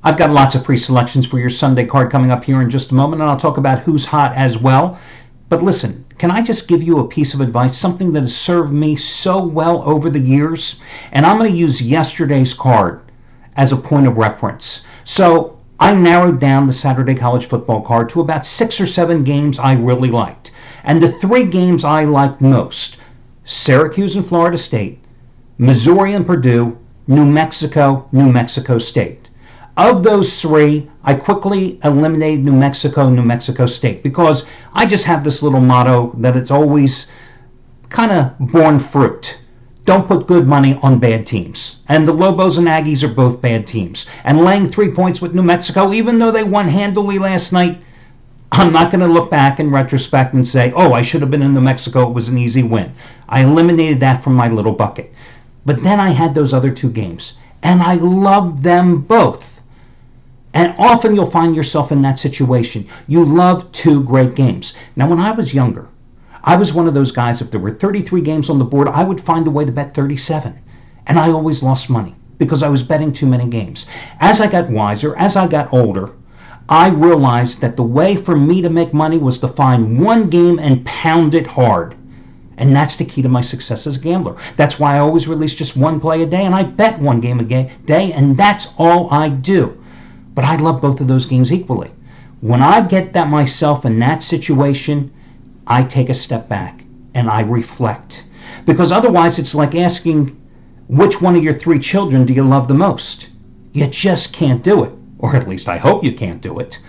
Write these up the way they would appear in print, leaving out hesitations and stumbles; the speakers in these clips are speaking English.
I've got lots of free selections for your Sunday card coming up here in just a moment, and I'll talk about who's hot as well. But listen, can I just give you a piece of advice, something that has served me so well over the years? And I'm going to use yesterday's card as a point of reference. So I narrowed down the Saturday college football card to about 6 or 7 games I really liked. And the 3 games I liked most: Syracuse and Florida State, Missouri and Purdue, New Mexico State. Of those 3, I quickly eliminated New Mexico State, because I just have this little motto that it's always kind of borne fruit. Don't put good money on bad teams. And the Lobos and Aggies are both bad teams. And laying 3 points with New Mexico, even though they won handily last night, I'm not going to look back in retrospect and say, oh, I should have been in New Mexico, it was an easy win. I eliminated that from my little bucket. But then I had those other 2 games, and I loved them both. And often you'll find yourself in that situation. You love 2 great games. Now, when I was younger, I was one of those guys, if there were 33 games on the board, I would find a way to bet 37. And I always lost money because I was betting too many games. As I got wiser, as I got older, I realized that the way for me to make money was to find one game and pound it hard. And that's the key to my success as a gambler. That's why I always release just 1 play a day, and I bet 1 game a day, and that's all I do. But I love both of those games equally. When I get that myself in that situation, I take a step back and I reflect. Because otherwise it's like asking, which one of your 3 children do you love the most? You just can't do it. Or at least I hope you can't do it.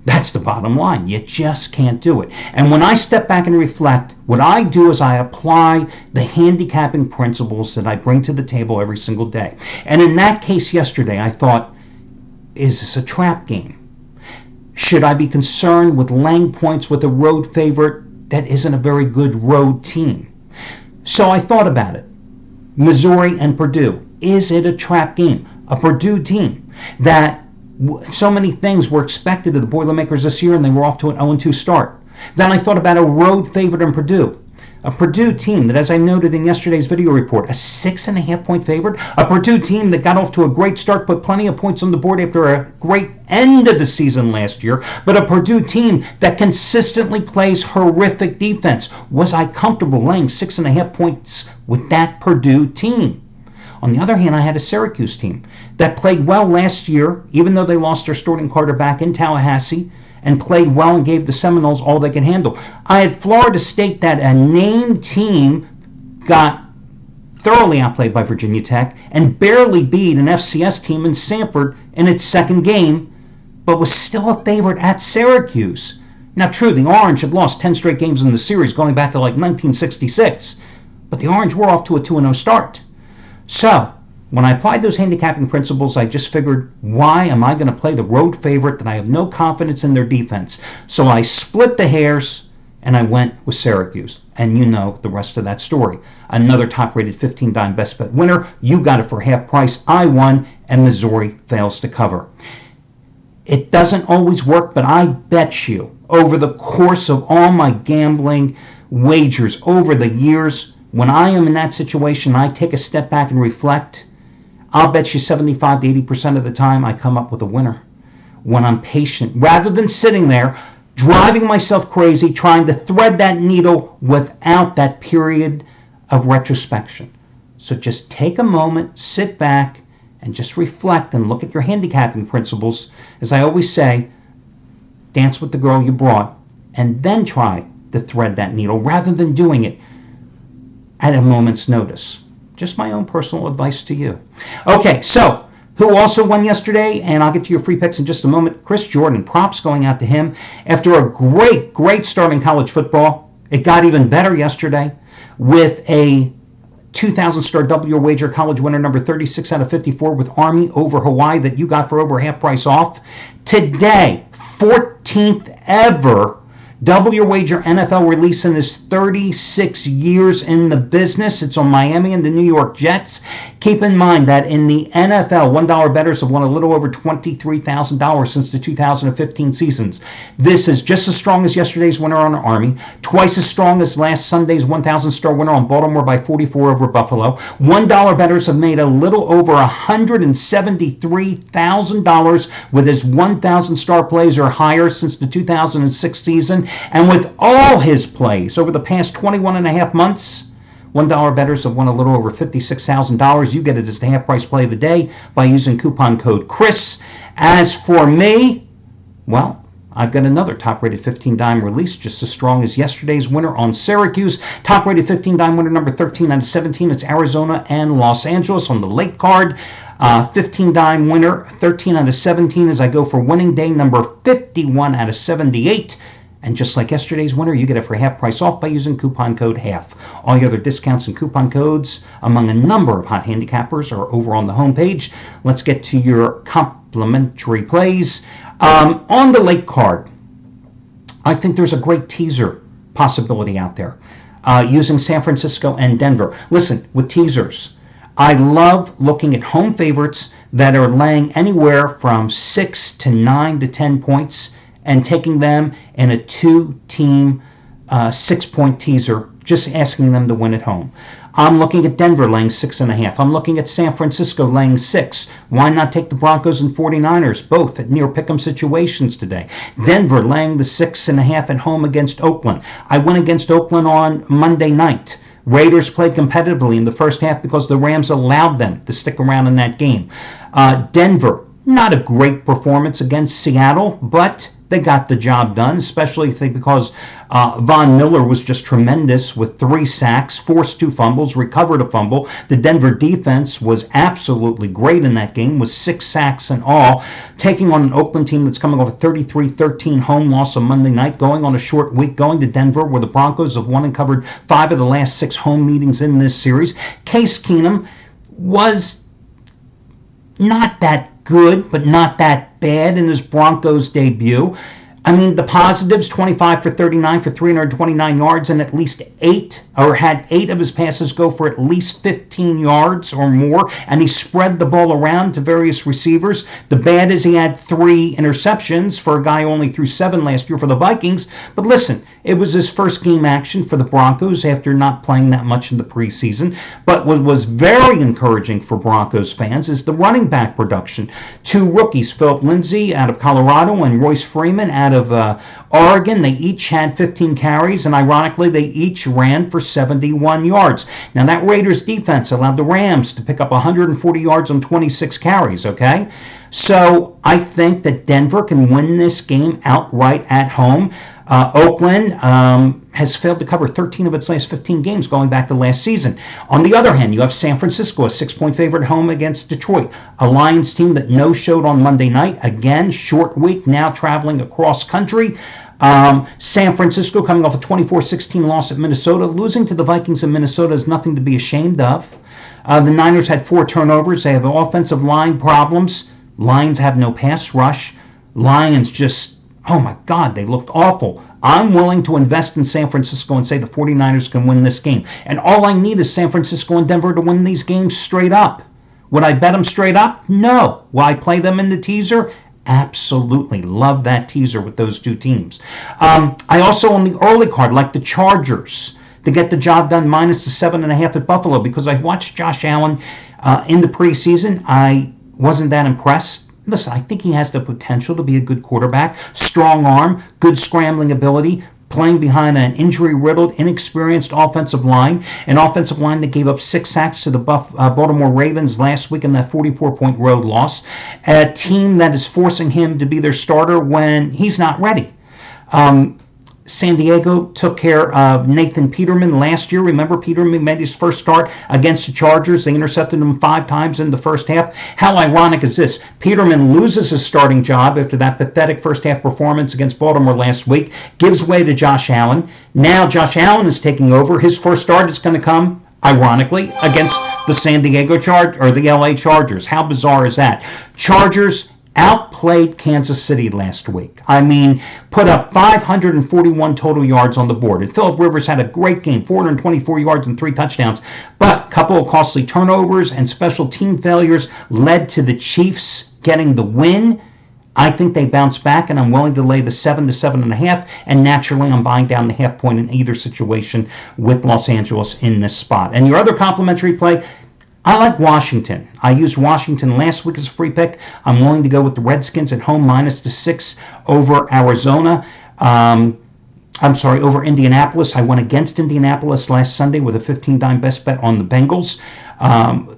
That's the bottom line. You just can't do it. And when I step back and reflect, what I do is I apply the handicapping principles that I bring to the table every single day. And in that case yesterday, I thought, is this a trap game? Should I be concerned with laying points with a road favorite that isn't a very good road team? So I thought about it. Missouri and Purdue. Is it a trap game? A Purdue team that so many things were expected of the Boilermakers this year, and they were off to an 0-2 start. Then I thought about a road favorite in Purdue. A Purdue team that, as I noted in yesterday's video report, a 6.5-point favorite. A Purdue team that got off to a great start, put plenty of points on the board after a great end of the season last year. But a Purdue team that consistently plays horrific defense. Was I comfortable laying 6.5 points with that Purdue team? On the other hand, I had a Syracuse team that played well last year, even though they lost their starting quarterback in Tallahassee, and played well and gave the Seminoles all they could handle. I had Florida State, that a named team got thoroughly outplayed by Virginia Tech and barely beat an FCS team in Sanford in its second game, but was still a favorite at Syracuse. Now, true, the Orange had lost 10 straight games in the series going back to like 1966, but the Orange were off to a 2-0 start. So, when I applied those handicapping principles, I just figured, why am I going to play the road favorite that I have no confidence in their defense? So I split the hairs and I went with Syracuse. And you know the rest of that story. Another top-rated 15-dime best bet winner. You got it for half price. I won, and Missouri fails to cover. It doesn't always work, but I bet you, over the course of all my gambling wagers over the years, when I am in that situation, I take a step back and reflect. I'll bet you 75 to 80% of the time I come up with a winner. When I'm patient, rather than sitting there, driving myself crazy, trying to thread that needle without that period of retrospection. So just take a moment, sit back, and just reflect and look at your handicapping principles. As I always say, dance with the girl you brought, and then try to thread that needle rather than doing it at a moment's notice. Just my own personal advice to you. Okay, so who also won yesterday, and I'll get to your free picks in just a moment. Chris Jordan, props going out to him. After a great start in college football, it got even better yesterday with a 2,000-star double your wager college winner number 36 out of 54 with Army over Hawaii that you got for over half price off. Today, 14th ever double your wager NFL release in his 36 years in the business. It's on Miami and the New York Jets. Keep in mind that in the NFL, $1 bettors have won a little over $23,000 since the 2015 seasons. This is just as strong as yesterday's winner on Army, twice as strong as last Sunday's 1,000-star winner on Baltimore by 44 over Buffalo. $1 bettors have made a little over $173,000 with his 1,000-star plays or higher since the 2006 season. And with all his plays over the past 21 and a half months, $1 bettors have won a little over $56,000. You get it as the half price play of the day by using coupon code Chris. As for me, well, I've got another top-rated 15-dime release, just as strong as yesterday's winner on Syracuse. Top-rated 15-dime winner number 13 out of 17. It's Arizona and Los Angeles on the late card. 15-dime winner 13 out of 17 as I go for winning day number 51 out of 78. And just like yesterday's winner, you get it for half price off by using coupon code HALF. All the other discounts and coupon codes among a number of hot handicappers are over on the homepage. Let's get to your complimentary plays. On the late card, I think there's a great teaser possibility out there using San Francisco and Denver. Listen, with teasers, I love looking at home favorites that are laying anywhere from 6 to 9 to 10 points and taking them in a two-team 6-point teaser, just asking them to win at home. I'm looking at Denver laying 6.5. I'm looking at San Francisco laying 6. Why not take the Broncos and 49ers, both at near pick'em situations today? Denver laying the 6.5 at home against Oakland. I went against Oakland on Monday night. Raiders played competitively in the first half because the Rams allowed them to stick around in that game. Denver, not a great performance against Seattle, but they got the job done, especially because Von Miller was just tremendous with 3 sacks, forced 2 fumbles, recovered a fumble. The Denver defense was absolutely great in that game with 6 sacks in all, taking on an Oakland team that's coming off a 33-13 home loss on Monday night, going on a short week, going to Denver where the Broncos have won and covered 5 of the last 6 home meetings in this series. Case Keenum was not that good, but not that bad in his Broncos debut. I mean, the positives, 25 for 39 for 329 yards and at least 8 of his passes go for at least 15 yards or more, and he spread the ball around to various receivers. The bad is he had 3 interceptions for a guy who only threw 7 last year for the Vikings. But listen, it was his first game action for the Broncos after not playing that much in the preseason. But what was very encouraging for Broncos fans is the running back production. 2 rookies, Philip Lindsay out of Colorado and Royce Freeman out of Oregon. They each had 15 carries, and ironically, they each ran for 71 yards. Now, that Raiders defense allowed the Rams to pick up 140 yards on 26 carries, okay? So I think that Denver can win this game outright at home. Oakland has failed to cover 13 of its last 15 games going back to last season. On the other hand, you have San Francisco, a 6-point favorite at home against Detroit, a Lions team that no-showed on Monday night. Again, short week, now traveling across country. San Francisco coming off a 24-16 loss at Minnesota. Losing to the Vikings in Minnesota is nothing to be ashamed of. The Niners had 4 turnovers. They have offensive line problems. Lions have no pass rush. Lions just, oh my God, they looked awful. I'm willing to invest in San Francisco and say the 49ers can win this game. And all I need is San Francisco and Denver to win these games straight up. Would I bet them straight up? No. Will I play them in the teaser? Absolutely. Love that teaser with those 2 teams. I also, on the early card, like the Chargers to get the job done minus the 7.5 at Buffalo, because I watched Josh Allen in the preseason. I wasn't that impressed. Listen, I think he has the potential to be a good quarterback. Strong arm, good scrambling ability, playing behind an injury-riddled, inexperienced offensive line. An offensive line that gave up 6 sacks to the Baltimore Ravens last week in that 44-point road loss. A team that is forcing him to be their starter when he's not ready. San Diego took care of Nathan Peterman last year. Remember, Peterman made his first start against the Chargers. They intercepted him 5 times in the first half. How ironic is this? Peterman loses his starting job after that pathetic first half performance against Baltimore last week, gives way to Josh Allen. Now Josh Allen is taking over. His first start is going to come, ironically, against the San Diego Chargers or the LA Chargers. How bizarre is that? Chargers outplayed Kansas City last week. I mean, put up 541 total yards on the board. And Phillip Rivers had a great game, 424 yards and 3 touchdowns. But a couple of costly turnovers and special team failures led to the Chiefs getting the win. I think they bounce back, and I'm willing to lay the 7 to 7.5, and naturally I'm buying down the half point in either situation with Los Angeles in this spot. And your other complimentary play, I like Washington. I used Washington last week as a free pick. I'm willing to go with the Redskins at home minus the 6 over Arizona. Over Indianapolis. I went against Indianapolis last Sunday with a 15-dime best bet on the Bengals.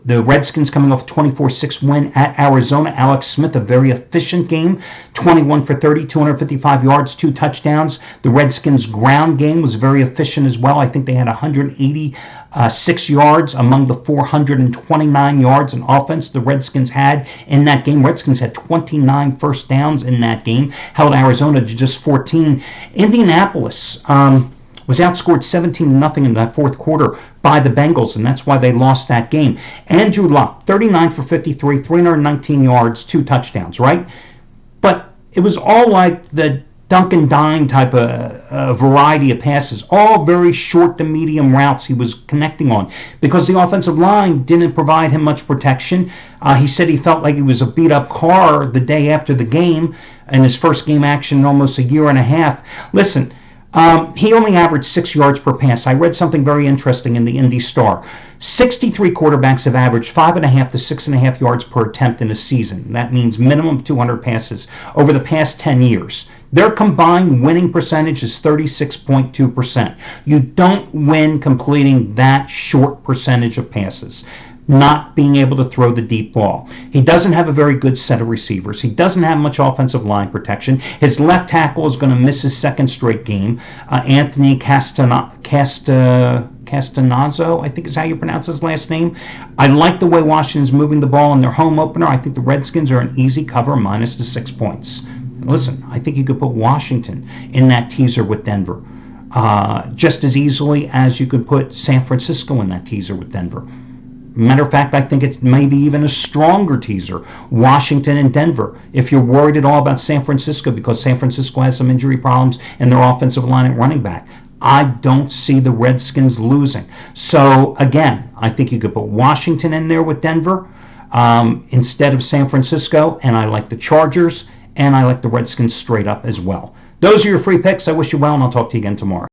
The Redskins coming off a 24-6 win at Arizona. Alex Smith, a very efficient game, 21 for 30, 255 yards, 2 touchdowns. The Redskins' ground game was very efficient as well. I think they had 186 yards among the 429 yards in offense the Redskins had in that game. Redskins had 29 first downs in that game, held Arizona to just 14. Indianapolis was outscored 17-0 in that fourth quarter by the Bengals, and that's why they lost that game. Andrew Luck, 39 for 53, 319 yards, 2 touchdowns, right? But it was all like the dunk and dine type of variety of passes, all very short to medium routes he was connecting on because the offensive line didn't provide him much protection. He said he felt like he was a beat-up car the day after the game in his first game action in almost a year and a half. Listen, he only averaged 6 yards per pass. I read something very interesting in the Indy Star. 63 quarterbacks have averaged 5.5 to 6.5 yards per attempt in a season. That means minimum 200 passes over the past 10 years. Their combined winning percentage is 36.2%. You don't win completing that short percentage of passes, not being able to throw the deep ball. He doesn't have a very good set of receivers. He doesn't have much offensive line protection. His left tackle is going to miss his second straight game. Anthony Castanazzo, I think is how you pronounce his last name. I like the way Washington's moving the ball in their home opener. I think the Redskins are an easy cover minus the 6 points. Listen, I think you could put Washington in that teaser with Denver just as easily as you could put San Francisco in that teaser with Denver. Matter of fact, I think it's maybe even a stronger teaser, Washington and Denver, if you're worried at all about San Francisco because San Francisco has some injury problems in their offensive line at running back. I don't see the Redskins losing. So, again, I think you could put Washington in there with Denver instead of San Francisco, and I like the Chargers, and I like the Redskins straight up as well. Those are your free picks. I wish you well, and I'll talk to you again tomorrow.